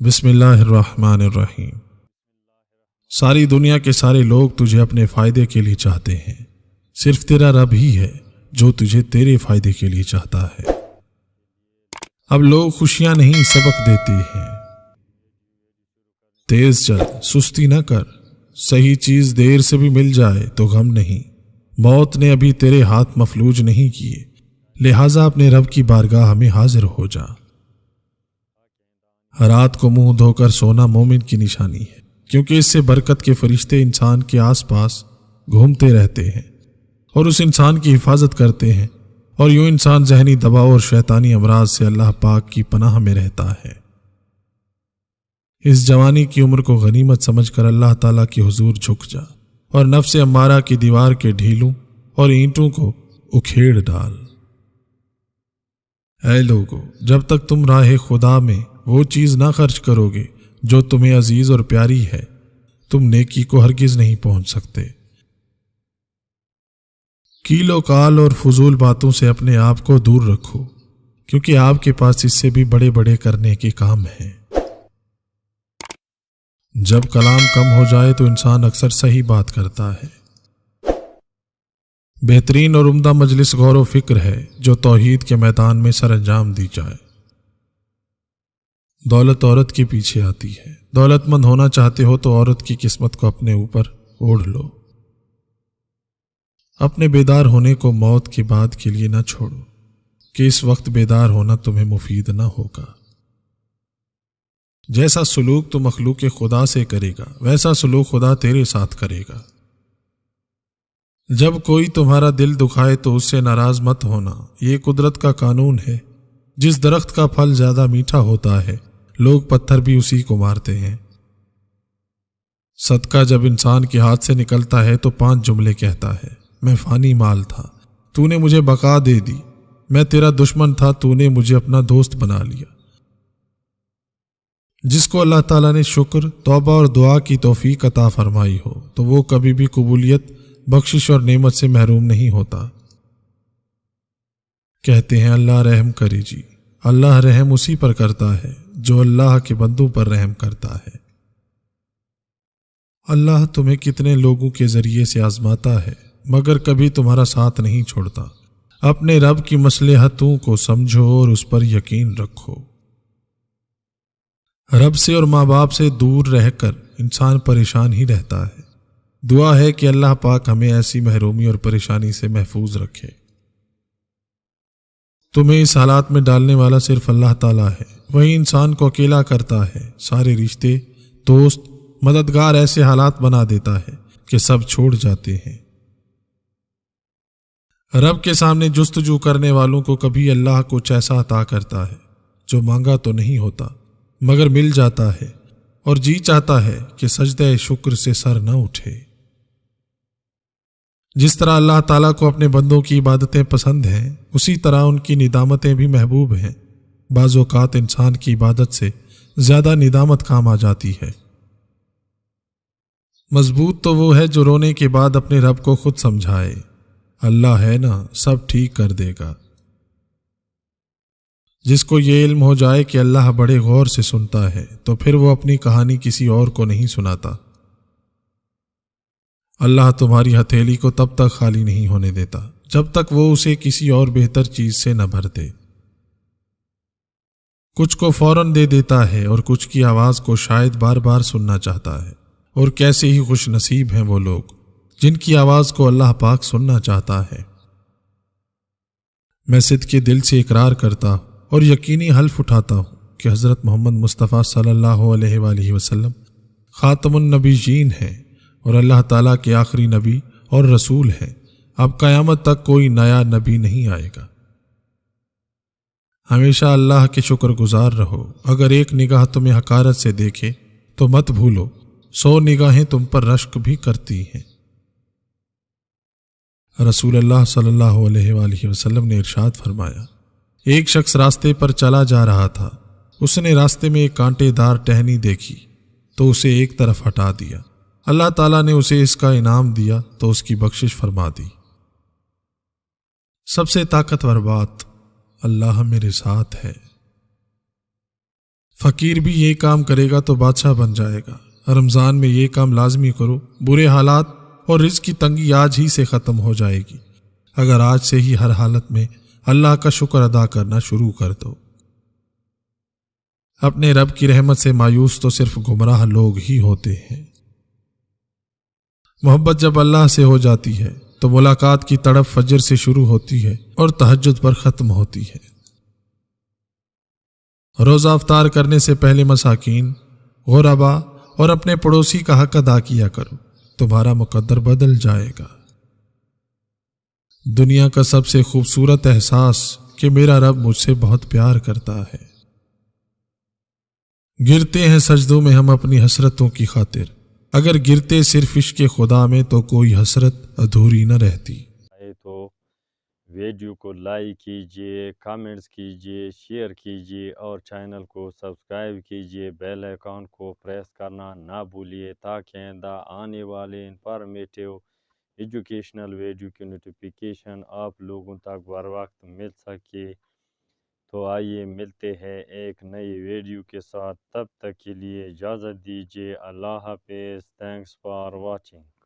بسم اللہ الرحمن الرحیم۔ ساری دنیا کے سارے لوگ تجھے اپنے فائدے کے لیے چاہتے ہیں، صرف تیرا رب ہی ہے جو تجھے تیرے فائدے کے لیے چاہتا ہے۔ اب لوگ خوشیاں نہیں سبق دیتے ہیں، تیز چل سستی نہ کر، صحیح چیز دیر سے بھی مل جائے تو غم نہیں، موت نے ابھی تیرے ہاتھ مفلوج نہیں کیے، لہٰذا اپنے رب کی بارگاہ میں حاضر ہو جا۔ رات کو منہ دھو کر سونا مومن کی نشانی ہے، کیونکہ اس سے برکت کے فرشتے انسان کے آس پاس گھومتے رہتے ہیں اور اس انسان کی حفاظت کرتے ہیں، اور یوں انسان ذہنی دباؤ اور شیطانی امراض سے اللہ پاک کی پناہ میں رہتا ہے۔ اس جوانی کی عمر کو غنیمت سمجھ کر اللہ تعالیٰ کے حضور جھک جا اور نفس امارہ کی دیوار کے ڈھیلوں اور اینٹوں کو اکھیڑ ڈال۔ اے لوگو، جب تک تم راہ خدا میں وہ چیز نہ خرچ کرو گے جو تمہیں عزیز اور پیاری ہے، تم نیکی کو ہرگز نہیں پہنچ سکتے۔ کیل و کال اور فضول باتوں سے اپنے آپ کو دور رکھو، کیونکہ آپ کے پاس اس سے بھی بڑے بڑے کرنے کے کام ہیں۔ جب کلام کم ہو جائے تو انسان اکثر صحیح بات کرتا ہے۔ بہترین اور عمدہ مجلس غور و فکر ہے جو توحید کے میدان میں سر انجام دی جائے۔ دولت عورت کے پیچھے آتی ہے، دولت مند ہونا چاہتے ہو تو عورت کی قسمت کو اپنے اوپر اوڑھ لو۔ اپنے بیدار ہونے کو موت کے بعد کے لیے نہ چھوڑو، کہ اس وقت بیدار ہونا تمہیں مفید نہ ہوگا۔ جیسا سلوک تو مخلوق خدا سے کرے گا، ویسا سلوک خدا تیرے ساتھ کرے گا۔ جب کوئی تمہارا دل دکھائے تو اس سے ناراض مت ہونا، یہ قدرت کا قانون ہے۔ جس درخت کا پھل زیادہ میٹھا ہوتا ہے، لوگ پتھر بھی اسی کو مارتے ہیں۔ صدقہ جب انسان کے ہاتھ سے نکلتا ہے تو 5 جملے کہتا ہے: میں فانی مال تھا، تو نے مجھے بقا دے دی، میں تیرا دشمن تھا، تو نے مجھے اپنا دوست بنا لیا۔ جس کو اللہ تعالیٰ نے شکر، توبہ اور دعا کی توفیق عطا فرمائی ہو تو وہ کبھی بھی قبولیت، بخشش اور نعمت سے محروم نہیں ہوتا۔ کہتے ہیں اللہ رحم کرے جی، اللہ رحم اسی پر کرتا ہے جو اللہ کے بندوں پر رحم کرتا ہے۔ اللہ تمہیں کتنے لوگوں کے ذریعے سے آزماتا ہے، مگر کبھی تمہارا ساتھ نہیں چھوڑتا۔ اپنے رب کی مصلحتوں کو سمجھو اور اس پر یقین رکھو۔ رب سے اور ماں باپ سے دور رہ کر انسان پریشان ہی رہتا ہے۔ دعا ہے کہ اللہ پاک ہمیں ایسی محرومی اور پریشانی سے محفوظ رکھے۔ تمہیں اس حالات میں ڈالنے والا صرف اللہ تعالیٰ ہے، وہی انسان کو اکیلا کرتا ہے، سارے رشتے، دوست، مددگار ایسے حالات بنا دیتا ہے کہ سب چھوڑ جاتے ہیں۔ رب کے سامنے جستجو کرنے والوں کو کبھی اللہ کچھ ایسا عطا کرتا ہے جو مانگا تو نہیں ہوتا مگر مل جاتا ہے، اور جی چاہتا ہے کہ سجدہ شکر سے سر نہ اٹھے۔ جس طرح اللہ تعالیٰ کو اپنے بندوں کی عبادتیں پسند ہیں، اسی طرح ان کی ندامتیں بھی محبوب ہیں۔ بعض اوقات انسان کی عبادت سے زیادہ ندامت کام آ جاتی ہے۔ مضبوط تو وہ ہے جو رونے کے بعد اپنے رب کو خود سمجھائے، اللہ ہے نا، سب ٹھیک کر دے گا۔ جس کو یہ علم ہو جائے کہ اللہ بڑے غور سے سنتا ہے تو پھر وہ اپنی کہانی کسی اور کو نہیں سناتا۔ اللہ تمہاری ہتھیلی کو تب تک خالی نہیں ہونے دیتا جب تک وہ اسے کسی اور بہتر چیز سے نہ بھر دے۔ کچھ کو فوراً دے دیتا ہے اور کچھ کی آواز کو شاید بار بار سننا چاہتا ہے، اور کیسے ہی خوش نصیب ہیں وہ لوگ جن کی آواز کو اللہ پاک سننا چاہتا ہے۔ میں صدق کے دل سے اقرار کرتا ہوں اور یقینی حلف اٹھاتا ہوں کہ حضرت محمد مصطفیٰ صلی اللہ علیہ وآلہ وسلم خاتم النبیین ہیں اور اللہ تعالیٰ کے آخری نبی اور رسول ہیں۔ اب قیامت تک کوئی نیا نبی نہیں آئے گا۔ ہمیشہ اللہ کے شکر گزار رہو۔ اگر ایک نگاہ تمہیں حقارت سے دیکھے تو مت بھولو 100 نگاہیں تم پر رشک بھی کرتی ہیں۔ رسول اللہ صلی اللہ علیہ وآلہ وسلم نے ارشاد فرمایا، ایک شخص راستے پر چلا جا رہا تھا، اس نے راستے میں ایک کانٹے دار ٹہنی دیکھی تو اسے ایک طرف ہٹا دیا۔ اللہ تعالیٰ نے اسے اس کا انعام دیا تو اس کی بخشش فرما دی۔ سب سے طاقتور بات، اللہ میرے ساتھ ہے۔ فقیر بھی یہ کام کرے گا تو بادشاہ بن جائے گا۔ رمضان میں یہ کام لازمی کرو، برے حالات اور رزق کی تنگی آج ہی سے ختم ہو جائے گی اگر آج سے ہی ہر حالت میں اللہ کا شکر ادا کرنا شروع کر دو۔ اپنے رب کی رحمت سے مایوس تو صرف گمراہ لوگ ہی ہوتے ہیں۔ محبت جب اللہ سے ہو جاتی ہے تو ملاقات کی تڑپ فجر سے شروع ہوتی ہے اور تہجد پر ختم ہوتی ہے۔ روزہ افطار کرنے سے پہلے مساکین، غربا اور اپنے پڑوسی کا حق ادا کیا کرو، تمہارا مقدر بدل جائے گا۔ دنیا کا سب سے خوبصورت احساس کہ میرا رب مجھ سے بہت پیار کرتا ہے۔ گرتے ہیں سجدوں میں ہم اپنی حسرتوں کی خاطر، اگر گرتے صرف عشق خدا میں تو کوئی حسرت ادھوری نہ رہتی۔ تو ویڈیو کو لائک کیجئے، کامنٹس کیجئے، شیئر کیجئے اور چینل کو سبسکرائب کیجئے، بیل آئیکن کو پریس کرنا نہ بھولیے تاکہ آئندہ آنے والے انفارمیٹیو ایجوکیشنل ویڈیو کی نوٹیفیکیشن آپ لوگوں تک بر وقت مل سکے۔ تو آئیے ملتے ہیں ایک نئی ویڈیو کے ساتھ، تب تک کے لیے اجازت دیجیے۔ اللہ حافظ۔ Thanks for watching.